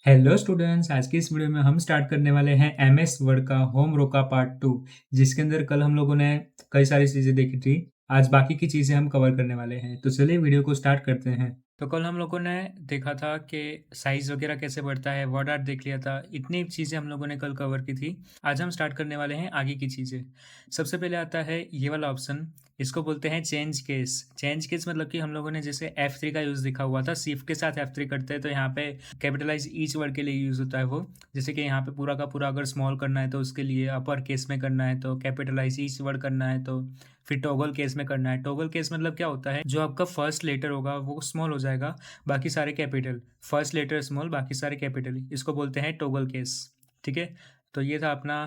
Hello students, आज की इस वीडियो में हम स्टार्ट करने वाले हैं एमएस वर्ड का होम रोका पार्ट 2, जिसके अंदर कल हम लोगों ने कई सारी चीज़ें देखी थी। आज बाकी की चीज़ें हम कवर करने वाले हैं, तो चलिए वीडियो को स्टार्ट करते हैं। तो कल हम लोगों ने देखा था कि साइज़ वगैरह कैसे बढ़ता है, वर्ड आर्ट देख लिया था, इतनी चीज़ें हम लोगों ने कल कवर की थी। आज हम स्टार्ट करने वाले हैं आगे की चीज़ें। सबसे पहले आता है ये वाला ऑप्शन, इसको बोलते हैं चेंज केस। चेंज केस मतलब कि हम लोगों ने जैसे F3 का यूज़ दिखा हुआ था, शिफ्ट के साथ F3 करते हैं तो यहाँ पे कैपिटलाइज ईच वर्ड के लिए यूज़ होता है वो। जैसे कि यहाँ पे पूरा का पूरा अगर स्मॉल करना है तो उसके लिए अपर केस में करना है तो कैपिटलाइज ईच वर्ड करना है, तो फिर टॉगल केस में करना है। टॉगल केस मतलब क्या होता है, जो आपका फर्स्ट लेटर होगा वो स्मॉल हो जाएगा, बाकी सारे कैपिटल। फर्स्ट लेटर स्मॉल, बाकी सारे कैपिटल, इसको बोलते हैं टॉगल केस। ठीक है, तो ये था अपना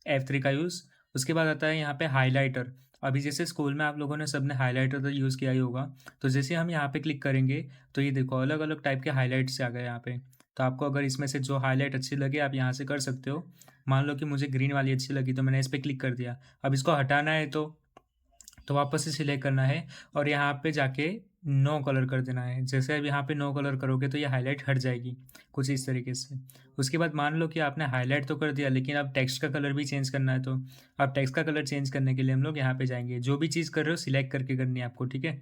F3 का यूज़। उसके बाद आता है यहाँ पे हाईलाइटर। अभी जैसे स्कूल में आप लोगों ने सबने हाईलाइटर तो यूज़ किया ही होगा, तो जैसे हम यहाँ पे क्लिक करेंगे तो ये देखो अलग अलग टाइप के हाईलाइट्स आ गए यहाँ पे। तो आपको अगर इसमें से जो हाईलाइट अच्छी लगे आप यहाँ से कर सकते हो। मान लो कि मुझे ग्रीन वाली अच्छी लगी तो मैंने इस पर क्लिक कर दिया। अब इसको हटाना है तो वापस से सिलेक्ट करना है और यहाँ पे जाके नो कलर कर देना है। जैसे अब यहाँ पे नो कलर करोगे तो ये हाईलाइट हट जाएगी, कुछ इस तरीके से। उसके बाद मान लो कि आपने हाईलाइट तो कर दिया, लेकिन अब टेक्स्ट का कलर भी चेंज करना है, तो अब टेक्स्ट का कलर चेंज करने के लिए हम लोग यहाँ पे जाएंगे। जो भी चीज़ कर रहे हो सिलेक्ट करके करनी है आपको, ठीक है।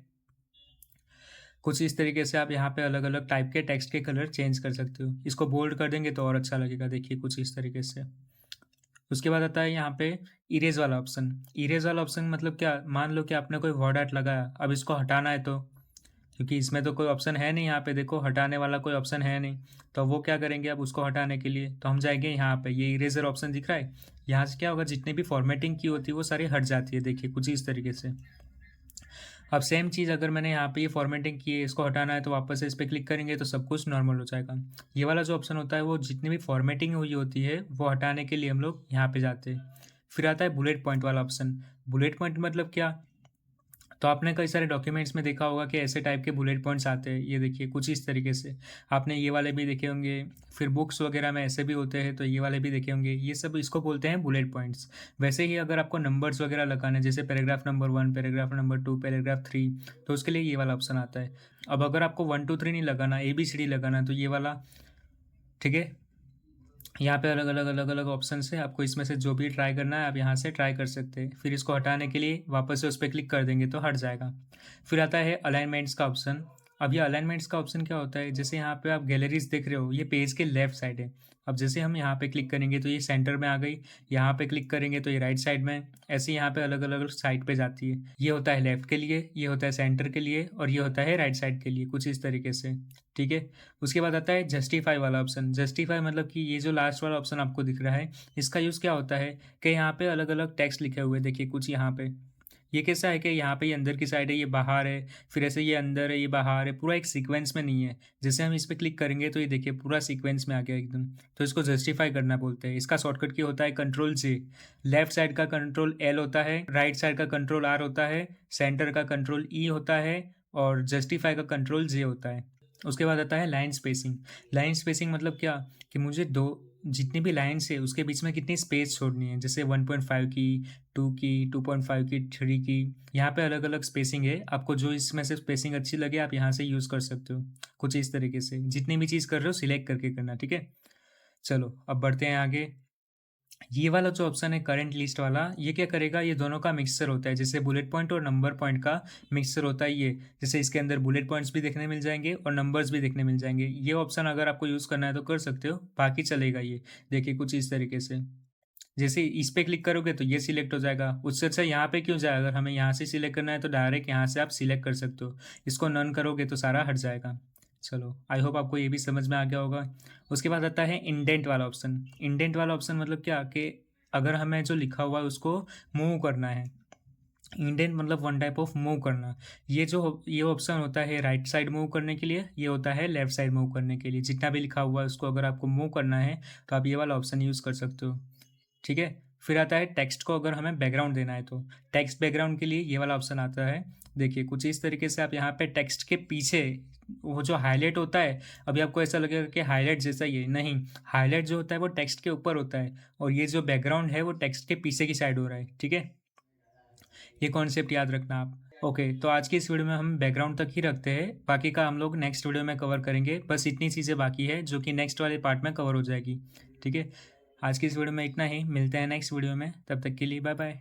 कुछ इस तरीके से आप यहाँ पे अलग अलग टाइप के टेक्स्ट के कलर चेंज कर सकते हो। इसको बोल्ड कर देंगे तो और अच्छा लगेगा, देखिए कुछ इस तरीके से। उसके बाद आता है यहाँ पे इरेज वाला ऑप्शन। इरेज वाला ऑप्शन मतलब क्या, मान लो कि आपने कोई वर्ड आर्ट लगाया, अब इसको हटाना है तो, क्योंकि इसमें तो कोई ऑप्शन है नहीं, यहाँ पे देखो हटाने वाला कोई ऑप्शन है नहीं, तो वो क्या करेंगे अब उसको हटाने के लिए, तो हम जाएंगे यहाँ पे, ये इरेजर ऑप्शन दिख रहा है, यहाँ से क्या होगा, जितनी भी फॉर्मेटिंग की होती है वो सारी हट जाती है, देखिए कुछ इस तरीके से। अब सेम चीज़ अगर मैंने यहाँ पे ये फॉर्मेटिंग की है, इसको हटाना है तो वापस से इस पर क्लिक करेंगे तो सब कुछ नॉर्मल हो जाएगा। ये वाला जो ऑप्शन होता है वो जितनी भी फॉर्मेटिंग हुई होती है वो हटाने के लिए हम लोग यहाँ पे जाते हैं। फिर आता है बुलेट पॉइंट वाला ऑप्शन। बुलेट पॉइंट मतलब क्या, तो आपने कई सारे डॉक्यूमेंट्स में देखा होगा कि ऐसे टाइप के बुलेट पॉइंट्स आते हैं, ये देखिए कुछ इस तरीके से। आपने ये वाले भी देखे होंगे, फिर बुक्स वगैरह में ऐसे भी होते हैं, तो ये वाले भी देखे होंगे, ये सब इसको बोलते हैं बुलेट पॉइंट्स। वैसे ही अगर आपको नंबर्स वगैरह लगाने, जैसे paragraph number 1, paragraph number 2, paragraph 3, तो उसके लिए ये वाला ऑप्शन आता है। अब अगर आपको 1 2 3 नहीं लगाना, ABCD लगाना, तो ये वाला, ठीक है। यहाँ पे अलग अलग ऑप्शन है, आपको इसमें से जो भी ट्राई करना है आप यहाँ से ट्राई कर सकते हैं। फिर इसको हटाने के लिए वापस से उस पर क्लिक कर देंगे तो हट जाएगा। फिर आता है अलाइनमेंट्स का ऑप्शन। अब ये अलाइनमेंट्स का ऑप्शन क्या होता है, जैसे यहाँ पे आप गैलरीज देख रहे हो, ये पेज के लेफ्ट साइड है। अब जैसे हम यहाँ पे क्लिक करेंगे तो ये सेंटर में आ गई, यहाँ पे क्लिक करेंगे तो ये राइट साइड में, ऐसे यहाँ पे अलग अलग साइड पे जाती है। ये होता है लेफ्ट के लिए, ये होता है सेंटर के लिए, और ये होता है राइट साइड के लिए, कुछ इस तरीके से। ठीक है। उसके बाद आता है जस्टिफाई वाला ऑप्शन। जस्टिफाई मतलब कि ये जो लास्ट वाला ऑप्शन आपको दिख रहा है, इसका यूज़ क्या होता है कि यहाँ पे अलग अलग टेक्स्ट लिखे हुए हैं, देखिए कुछ यहाँ पे। ये कैसा है कि यहाँ पे ये अंदर की साइड है, ये बाहर है, फिर ऐसे ये अंदर है, ये बाहर है, पूरा एक सीक्वेंस में नहीं है। जैसे हम इस पर क्लिक करेंगे तो ये देखिए पूरा सीक्वेंस में आ गया एकदम। तो इसको जस्टिफाई करना बोलते हैं। इसका शॉर्टकट की होता है Ctrl+J। लेफ्ट साइड का Ctrl+L होता है, राइट साइड का Ctrl+R होता है, सेंटर का Ctrl+E होता है, और जस्टिफाई का Ctrl+J होता है। उसके बाद आता है लाइन स्पेसिंग। लाइन स्पेसिंग मतलब क्या, कि मुझे दो, जितनी भी लाइन्स है उसके बीच में कितनी स्पेस छोड़नी है, जैसे 1.5 की, 2 की, 2.5 की, 3 की, यहाँ पे अलग अलग स्पेसिंग है। आपको जो इसमें से स्पेसिंग अच्छी लगे आप यहाँ से यूज़ कर सकते हो। कुछ इस तरीके से जितनी भी चीज़ कर रहे हो सिलेक्ट करके करना, ठीक है। चलो अब बढ़ते हैं आगे। ये वाला जो ऑप्शन है करंट लिस्ट वाला, ये क्या करेगा, ये दोनों का मिक्सचर होता है, जैसे बुलेट पॉइंट और नंबर पॉइंट का मिक्सचर होता है ये। जैसे इसके अंदर बुलेट पॉइंट्स भी देखने मिल जाएंगे और नंबर्स भी देखने मिल जाएंगे। ये ऑप्शन अगर आपको यूज़ करना है तो कर सकते हो, बाकी चलेगा ये। देखिए कुछ इस तरीके से। जैसे इस पे क्लिक करोगे तो ये सिलेक्ट हो जाएगा, उससे अच्छा यहाँ पे क्यों जाए, अगर हमें यहाँ से सिलेक्ट करना है तो डायरेक्ट यहाँ से आप सिलेक्ट कर सकते हो। इसको नन करोगे तो सारा हट जाएगा। चलो आई होप आपको ये भी समझ में आ गया होगा। उसके बाद आता है इंडेंट वाला ऑप्शन। इंडेंट वाला ऑप्शन मतलब क्या, कि अगर हमें जो लिखा हुआ है उसको मूव करना है। इंडेंट मतलब वन टाइप ऑफ मूव करना। ये ऑप्शन होता है राइट साइड मूव करने के लिए, ये होता है लेफ्ट साइड मूव करने के लिए। जितना भी लिखा हुआ है उसको अगर आपको मूव करना है तो आप ये वाला ऑप्शन यूज़ कर सकते हो, ठीक है। फिर आता है टेक्स्ट को अगर हमें बैकग्राउंड देना है तो टेक्स्ट बैकग्राउंड के लिए ये वाला ऑप्शन आता है। देखिए कुछ इस तरीके से आप यहाँ पे टेक्स्ट के पीछे वो जो हाईलाइट होता है, अभी आपको ऐसा लगेगा कि हाईलाइट जैसा ही है, नहीं। हाईलाइट जो होता है वो टेक्स्ट के ऊपर होता है, और ये जो बैकग्राउंड है वो टेक्स्ट के पीछे की साइड हो रहा है, ठीक है। ये कॉन्सेप्ट याद रखना आप। ओके, तो आज की इस वीडियो में हम बैकग्राउंड तक ही रखते हैं, बाकी का हम लोग नेक्स्ट वीडियो में कवर करेंगे। बस इतनी चीज़ें बाकी है जो कि नेक्स्ट वाले पार्ट में कवर हो जाएगी। ठीक है, आज की इस वीडियो में इतना ही, मिलते हैं नेक्स्ट वीडियो में, तब तक के लिए बाय बाय।